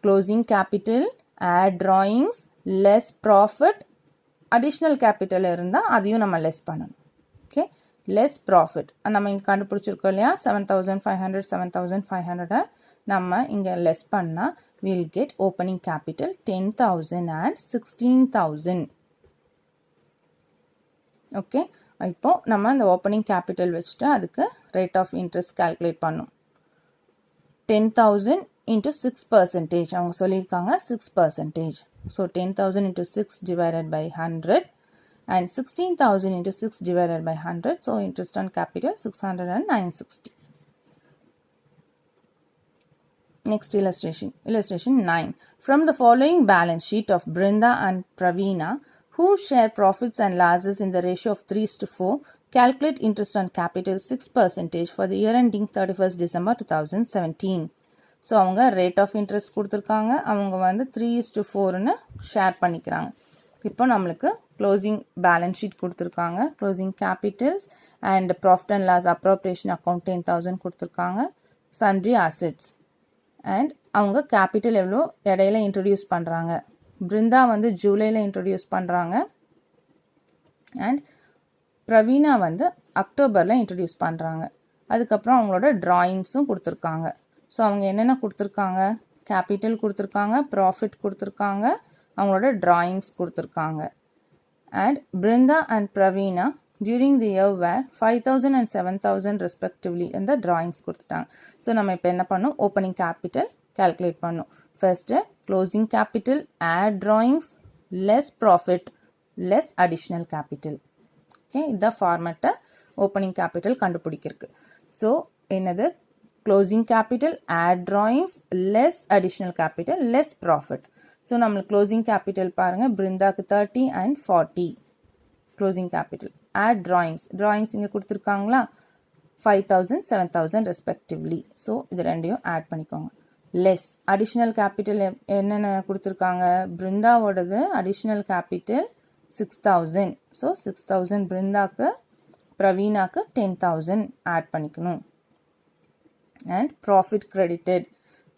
[SPEAKER 1] closing capital, add drawings, less profit, additional capital இருந்தால் அதையும் நம்ம லெஸ் பண்ணணும். ஓகே, லெஸ் ப்ராஃபிட் நம்ம இங்கே கண்டுபிடிச்சிருக்கோம் இல்லையா, 7,500, 7,500 நம்ம இங்கே லெஸ் பண்ணால் we'll get opening capital 10,000 and 16,000. Okay, இப்போ நம்ம இந்த ஓப்பனிங் கேபிட்டல் வச்சுட்டு அதுக்கு ரேட் ஆஃப் இன்ட்ரெஸ்ட் கால்குலேட் பண்ணோம். 10,000 into 6% அவங்க சொல்லியிருக்காங்க 6%. So 10,000 into 6 divided by 100 and 16,000 into 6 divided by 100. So interest on capital 600 and 960. Next illustration. Illustration 9. From the following balance sheet of Brinda and Praveena, who share profits and losses in the ratio of 3:4, calculate interest on capital 6% for the year ending 31st December 2017. So அவங்க rate of interest கொடுத்துருக்காங்க, அவங்க வந்து 3:4ன்னு share பண்ணிக்கிறாங்க. இப்போ நம்மளுக்கு closing balance sheet கொடுத்துருக்காங்க, closing capitals and profit and loss appropriation account 10,000 கொடுத்துருக்காங்க, சன்ட்ரி அசெட்ஸ் அண்ட் அவங்க கேபிட்டல் எவ்வளோ இடையில இன்ட்ரடியூஸ் பண்ணுறாங்க. பிருந்தா வந்து ஜூலையில் இன்ட்ரடியூஸ் பண்ணுறாங்க அண்ட் பிரவீனா வந்து அக்டோபரில் இன்ட்ரடியூஸ் பண்ணுறாங்க. அதுக்கப்புறம் அவங்களோட ட்ராயிங்ஸும் கொடுத்துருக்காங்க. ஸோ அவங்க என்னென்ன கொடுத்துருக்காங்க, கேபிட்டல் கொடுத்துருக்காங்க, ப்ராஃபிட் கொடுத்துருக்காங்க, அவங்களோட ட்ராயிங்ஸ் கொடுத்துருக்காங்க. And Brinda and Praveena during the year where 5,000 and 7,000 respectively இந்த drawings கொடுத்துட்டாங்க. ஸோ நம்ம இப்போ என்ன பண்ணோம், ஓப்பனிங் கேபிட்டல் calculate பண்ணோம். First closing capital add drawings less profit less additional capital. Okay, இதுதான் ஃபார்மேட்டை ஓப்பனிங் கேபிட்டல் கண்டுபிடிக்கிறதுக்கு. ஸோ என்னது, closing capital add drawings less additional capital less profit. So நம்மளுக்கு க்ளோசிங் கேபிட்டல் பாருங்கள், பிருந்தாக்கு 30 and 40 closing capital. add drawings இங்கே கொடுத்துருக்காங்களா, 5,000 7,000 respectively. So இது ரெண்டையும் add பண்ணிக்கோங்க. லெஸ் அடிஷ்னல் கேபிட்டல் என்னென்ன கொடுத்துருக்காங்க, பிருந்தாவோடது அடிஷ்னல் கேபிட்டல் 6,000. ஸோ 6,000 பிருந்தாக்கு, பிரவீனாக்கு 10,000 ஆட் பண்ணிக்கணும். அண்ட் ப்ராஃபிட் கிரெடிட்டட்,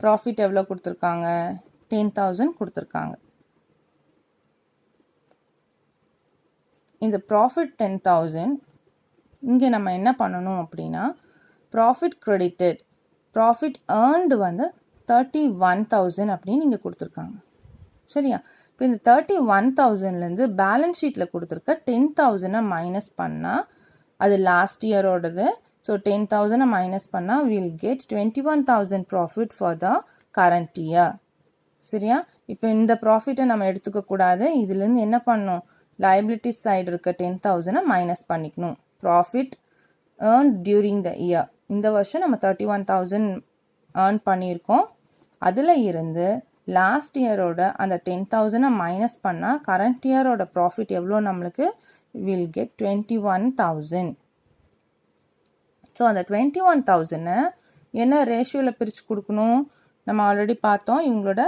[SPEAKER 1] ப்ராஃபிட் எவ்வளோ கொடுத்துருக்காங்க, 10,000 கொடுத்துருக்காங்க. இந்த ப்ராஃபிட் 10,000 இங்கே நம்ம என்ன பண்ணணும் அப்படின்னா, ப்ராஃபிட் கிரெடிட்டட், ப்ராஃபிட் ஏர்ன்டு வந்து 31,000 அப்படின்னு இங்கே கொடுத்துருக்காங்க. சரியா, இப்போ இந்த 31,000லேருந்து பேலன்ஸ் ஷீட்டில் கொடுத்துருக்க 10,000 மைனஸ் பண்ணால் அது லாஸ்ட் இயரோடது. ஸோ 10,000 மைனஸ் பண்ணால் will get 21,000 profit for the current year. சரியா, இப்போ இந்த ப்ராஃபிட்டை நம்ம எடுத்துக்கக்கூடாது, இதுலேருந்து என்ன பண்ணணும், liabilities சைடு இருக்க 10,000 மைனஸ் பண்ணிக்கணும். Profit earn during the year, இந்த வருஷம் நம்ம 31,000 ஏர்ன் பண்ணியிருக்கோம், அதில் இருந்து லாஸ்ட் இயரோட அந்த 10,000 மைனஸ் பண்ணால் கரண்ட் இயரோட ப்ராஃபிட் எவ்வளோ நம்மளுக்கு, வில் கெட் 21,000. ஸோ அந்த 21,000 என்ன ரேஷியோவில் பிரித்து கொடுக்கணும், நம்ம ஆல்ரெடி பார்த்தோம், இவங்களோட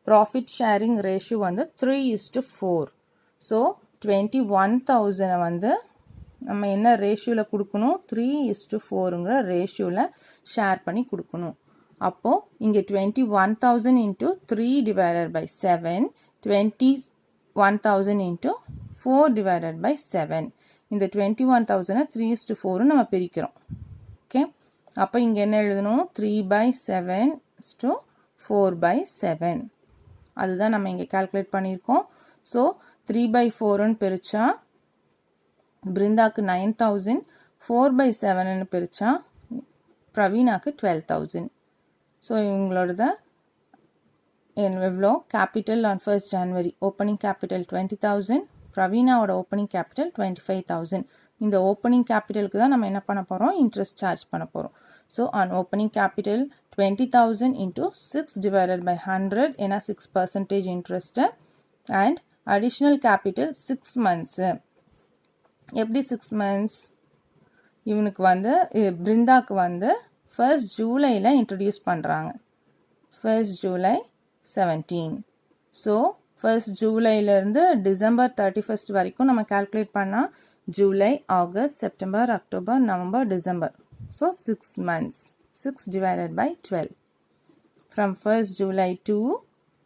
[SPEAKER 1] ப்ராஃபிட் ஷேரிங் ரேஷியோ வந்து 3:4. ஸோ 21,000 வந்து நம்ம என்ன ரேஷியோவில் கொடுக்கணும், 3:4ங்கிற ரேஷியோவில் ஷேர் பண்ணி கொடுக்கணும். அப்போது இங்கே 21,000 into 3 divided by 7, 21,000 into 4 divided by 7. இந்த 21,000 3:4 நம்ம பிரிக்கிறோம். ஓகே, அப்போ இங்கே என்ன எழுதணும், 3/7 4/7. அதுதான் நம்ம இங்கே கால்குலேட் பண்ணியிருக்கோம். ஸோ 3/4ன்னு பிரித்தா பிருந்தாக்கு 9,000, 4/7ன்னு பிரித்தா பிரவீனாக்கு 12,000. ஸோ இவங்களோட எவ்வளோ capital on 1st January opening capital 20,000, பிரவீனாவோட ஓப்பனிங் கேபிட்டல் 25,000. இந்த ஓப்பனிங் கேபிட்டலுக்கு தான் நம்ம என்ன பண்ண போகிறோம், இன்ட்ரெஸ்ட் சார்ஜ் பண்ண போகிறோம். So on opening capital 20,000 into 6 divided by 100, ஏன்னா 6% interest. And additional capital 6 months. எப்படி 6 months, இவனுக்கு வந்து பிருந்தாக்கு வந்து 1st Julyல இன்ட்ரடியூஸ் பண்ணுறாங்க, 1st July 17. So 1st Julyலேருந்து December 31st வரைக்கும் நம்ம கால்குலேட் பண்ணால் July, August, September, October, November, December. So 6 months. 6 divided by 12. From 1st July to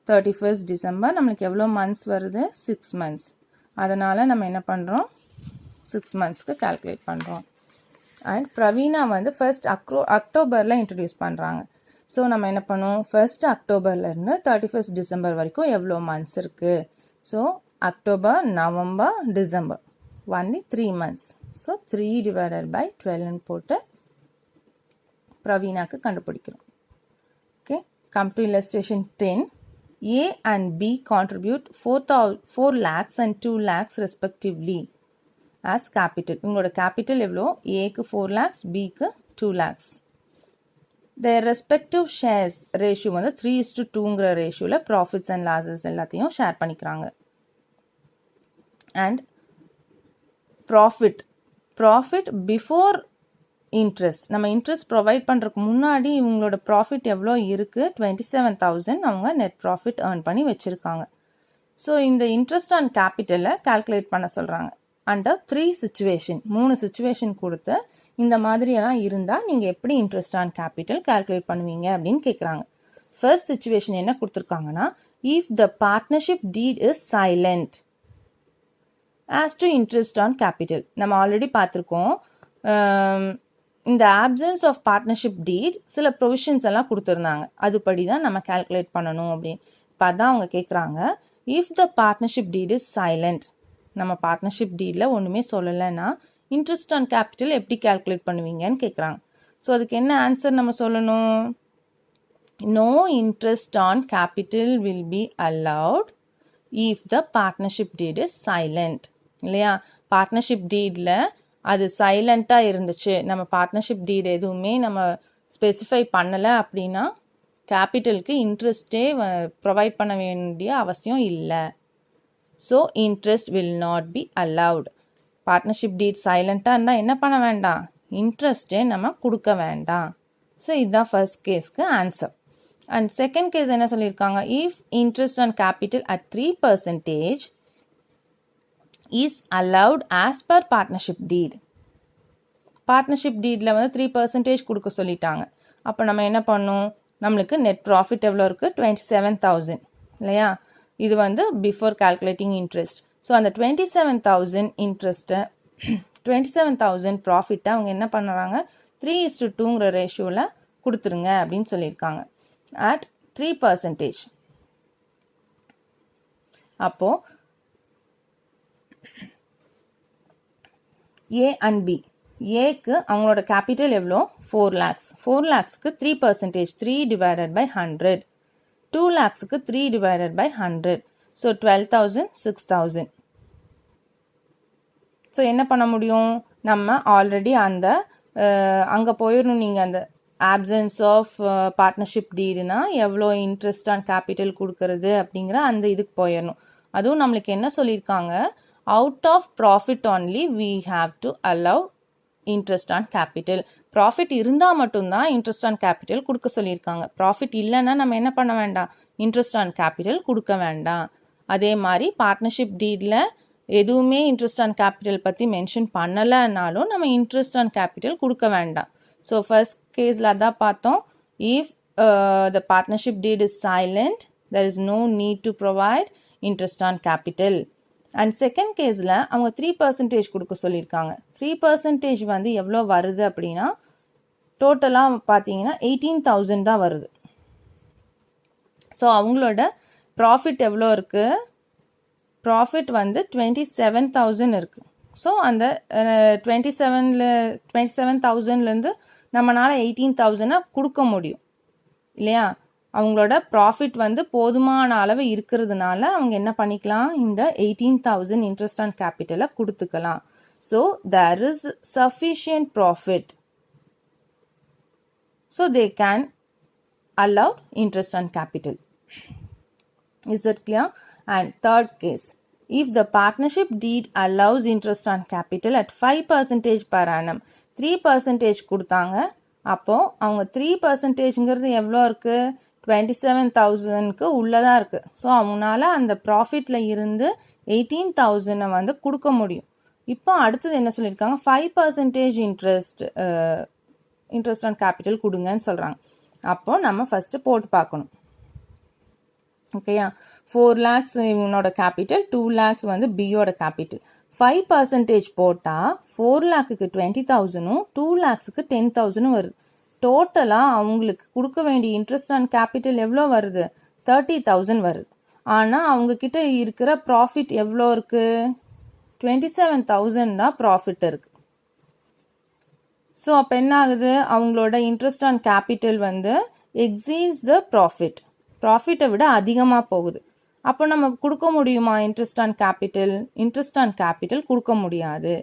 [SPEAKER 1] 31st December நம்மளுக்கு எவ்வளோ மந்த்ஸ் வருது, 6 months. அதனால் நம்ம என்ன பண்ணுறோம், 6 monthsக்கு கால்குலேட் பண்ணுறோம். அண்ட் பிரவீனா வந்து 1st அக்டோபரில் இன்ட்ரடியூஸ் பண்ணுறாங்க. ஸோ நம்ம என்ன பண்ணுவோம், 1st அக்டோபர்லேருந்து 31st December வரைக்கும் எவ்வளோ மந்த்ஸ் இருக்குது. So October, November, December, only 3 months. So 3 divided by 12ன்னு போட்டு பிரவீனாக்கு கண்டுபிடிக்கிறோம். Okay, come to illustration 10. A and B contribute 4 lakhs and 2 lakhs respectively. as capital. உங்களோட capital எவ்வளோ? Aக்கு 4 lakhs, Bக்கு 2 lakhs. Their respective shares ratio வந்து 3:2ங்கிற ரேஷியோவில் profits and losses எல்லாத்தையும் share பண்ணிக்கிறாங்க. அண்ட் ப்ராஃபிட் பிஃபோர் இன்ட்ரெஸ்ட், நம்ம இன்ட்ரெஸ்ட் ப்ரொவைட் பண்ணுறதுக்கு முன்னாடி இவங்களோட ப்ராஃபிட் எவ்வளோ இருக்குது? 27,000 அவங்க நெட் ப்ராஃபிட் ஏர்ன் பண்ணி வச்சுருக்காங்க. ஸோ இந்த இன்ட்ரெஸ்ட் ஆன் கேபிட்டலை கால்குலேட் பண்ண சொல்கிறாங்க. அண்டர் 3 சிச்சுவேஷன், 3 சிச்சுவேஷன் கொடுத்து இந்த மாதிரியெல்லாம் இருந்தால் நீங்கள் எப்படி இன்ட்ரெஸ்ட் ஆன் கேபிட்டல் கால்குலேட் பண்ணுவீங்க அப்படின்னு கேட்குறாங்க. ஃபர்ஸ்ட் சிச்சுவேஷன் என்ன கொடுத்துருக்காங்கன்னா, if the partnership deed is silent as to interest on capital. நம்ம ஆல்ரெடி பார்த்துருக்கோம், இந்த ஆப்சன்ஸ் ஆஃப் பார்ட்னர்ஷிப் டீட் சில ப்ரொவிஷன்ஸ் எல்லாம் கொடுத்துருந்தாங்க, அதுபடி தான் நம்ம கால்குலேட் பண்ணணும் அப்படின்னு. இப்போ அதான் அவங்க கேட்குறாங்க, if the partnership deed is silent, நம்ம பார்ட்னர்ஷிப் டீடில் ஒன்றுமே சொல்லலைன்னா இன்ட்ரெஸ்ட் ஆன் கேபிட்டல் எப்படி கால்குலேட் பண்ணுவீங்கன்னு கேட்குறாங்க. ஸோ அதுக்கு என்ன ஆன்சர் நம்ம சொல்லணும்? No interest on capital will be allowed if the partnership deed is silent. இல்லையா? பார்ட்னர்ஷிப் டீடில் அது சைலண்ட்டாக இருந்துச்சு, நம்ம பார்ட்னர்ஷிப் டீட் எதுவுமே நம்ம ஸ்பெசிஃபை பண்ணலை அப்படின்னா கேபிட்டலுக்கு இன்ட்ரெஸ்டே ப்ரொவைட் பண்ண வேண்டிய அவசியம் இல்லை. So interest will not be allowed. Partnership டீட் சைலண்ட்டாக இருந்தால் என்ன பண்ண வேண்டாம்? இன்ட்ரெஸ்டே நம்ம கொடுக்க வேண்டாம். ஸோ இதுதான் ஃபர்ஸ்ட் கேஸ்க்கு ஆன்சர். அண்ட் செகண்ட் கேஸ் என்ன சொல்லியிருக்காங்க? If interest on capital at 3% is allowed as per partnership deed. Partnership டீடில் வந்து 3% கொடுக்க சொல்லிட்டாங்க. அப்போ நம்ம என்ன பண்ணணும்? நம்மளுக்கு நெட் ப்ராஃபிட் எவ்வளோ இருக்குது? 27,000 இல்லையா? இது வந்து பிஃபோர் கால்குலேட்டிங் இன்ட்ரெஸ்ட். ஸோ அந்த 27,000 இன்ட்ரெஸ்ட்டை 27,000 ப்ராஃபிட்டை அவங்க என்ன பண்ணுறாங்க? 3:2ங்கிற ரேஷியோவில் கொடுத்துருங்க அப்படின்னு சொல்லியிருக்காங்க அட் 3%. அப்போது ஏ அண்ட் பி, ஏக்கு அவங்களோட கேபிட்டல் எவ்வளோ? 4 lakhs. 4 lakhsக்கு 3%, 3 divided by 100. 2 lakhsக்கு 3 divided by 100. So 12,000, 6,000. So என்ன பண்ண முடியும்? நம்ம ஆல்ரெடி அந்த அங்கே போயிடணும். நீங்கள் அந்த ஆப்சன்ஸ் ஆஃப் பார்ட்னர்ஷிப் டீடுனா எவ்வளோ இன்ட்ரெஸ்ட் ஆன் கேபிட்டல் கொடுக்கறது அப்படிங்கிற அந்த இதுக்கு போயிடணும். அதுவும் நம்மளுக்கு என்ன சொல்லியிருக்காங்க? out of profit only we have to allow interest on capital. Profit இருந்தால் மட்டும்தான் இன்ட்ரெஸ்ட் ஆன் கேபிட்டல் கொடுக்க சொல்லியிருக்காங்க. ப்ராஃபிட் இல்லைன்னா நம்ம என்ன பண்ண வேண்டாம்? இன்ட்ரெஸ்ட் ஆன் கேபிட்டல் கொடுக்க வேண்டாம். அதே மாதிரி பார்ட்னர்ஷிப் டீடில் எதுவுமே இன்ட்ரெஸ்ட் ஆன் கேபிட்டல் பற்றி மென்ஷன் பண்ணலைன்னாலும் நம்ம இன்ட்ரெஸ்ட் ஆன் கேபிட்டல் கொடுக்க வேண்டாம். ஸோ ஃபர்ஸ்ட் கேஸில் அதான் பார்த்தோம், if the partnership deed is silent there is no need to provide interest on capital. And second கேஸில் அவங்க 3% கொடுக்க சொல்லியிருக்காங்க. 3% வந்து எவ்வளோ வருது அப்படின்னா டோட்டலாக பார்த்தீங்கன்னா 18,000 தான் வருது. ஸோ அவங்களோட ப்ராஃபிட் எவ்வளோ இருக்குது? ப்ராஃபிட் வந்து 27,000 இருக்குது. ஸோ அந்த 27,000லேருந்து நம்மளால் 18,000 கொடுக்க முடியும் இல்லையா? அவங்களோட ப்ராஃபிட் வந்து போதுமான அளவு இருக்கிறதுனால அவங்க என்ன பண்ணிக்கலாம்? இந்த 18,000 இன்ட்ரெஸ்ட் ஆன் கேபிட்டலை கொடுத்துக்கலாம். So there is sufficient profit, so they can allow interest on capital. Is that clear? And third case, if the partnership deed allows interest on capital at 5% per annum. 3% கொடுத்தாங்க. அப்போது அவங்க 3%ங்கிறது எவ்வளோ இருக்குது? 27,000க்கு உள்ளதாக இருக்குது. So அவங்களால அந்த ப்ராஃபிட்டில் இருந்து 18,000 வந்து கொடுக்க முடியும். இப்போ அடுத்தது என்ன சொல்லியிருக்காங்க? 5% இன்ட்ரெஸ்ட் ஆன் கேபிட்டல் கொடுங்கன்னு சொல்கிறாங்க. அப்போ நம்ம ஃபஸ்ட்டு போட்டு பார்க்கணும். ஓகேயா? 4 lakhs இவனோட கேபிட்டல், 2 lakhs வந்து பியோட கேபிட்டல். 5% போட்டால் 4 lakhக்கு 20,000, 2 lakhsக்கு 10,000 வருது. டோட்டலாக அவங்களுக்கு கொடுக்க வேண்டிய இன்ட்ரெஸ்ட் ஆன் கேபிட்டல் எவ்வளோ வருது? 30,000 வருது. ஆனால் அவங்கக்கிட்ட இருக்கிற ப்ராஃபிட் எவ்வளோ இருக்குது? 27,000 தான் ப்ராஃபிட் இருக்குது. ஸோ அப்போ என்ன ஆகுது? அவங்களோட இன்ட்ரெஸ்ட் ஆன் கேபிட்டல் வந்து எக்ஸீட்ஸ் த ப்ராஃபிட்டை விட அதிகமாக போகுது. அப்போ நம்ம கொடுக்க முடியுமா interest on capital? Interest on capital கொடுக்க முடியாது.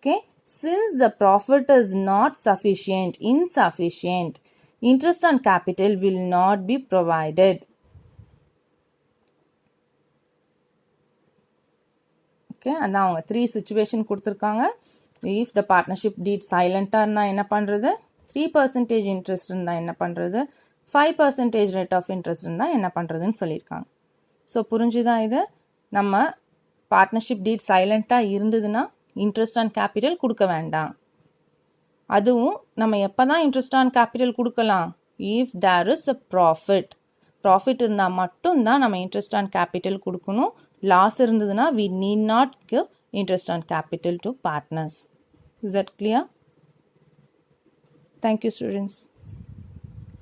[SPEAKER 1] Okay, since the profit is not insufficient, interest on capital will not be provided. Okay, அதான் அவங்க 3 situation கொடுத்துருக்காங்க. If the partnership deed silent இருந்தா என்ன பண்றது, 3% interest இருந்தா என்ன பண்றது, 5% rate of interest இருந்தா என்ன பண்றதுன்னு சொல்லியிருக்காங்க. ஸோ புரிஞ்சுதான் இது. நம்ம பார்ட்னர்ஷிப் டீட் சைலண்ட்டாக இருந்ததுன்னா இன்ட்ரெஸ்ட் ஆன் கேபிட்டல் கொடுக்க வேண்டாம். அதுவும் நம்ம எப்போ தான் இன்ட்ரெஸ்ட் ஆன் கேபிட்டல் கொடுக்கலாம், if there is a profit இருந்தால் மட்டும்தான் நம்ம இன்ட்ரெஸ்ட் ஆன் கேபிட்டல் கொடுக்கணும். லாஸ் இருந்ததுன்னா we need not give interest on capital to partners. Is that clear? Thank you, students.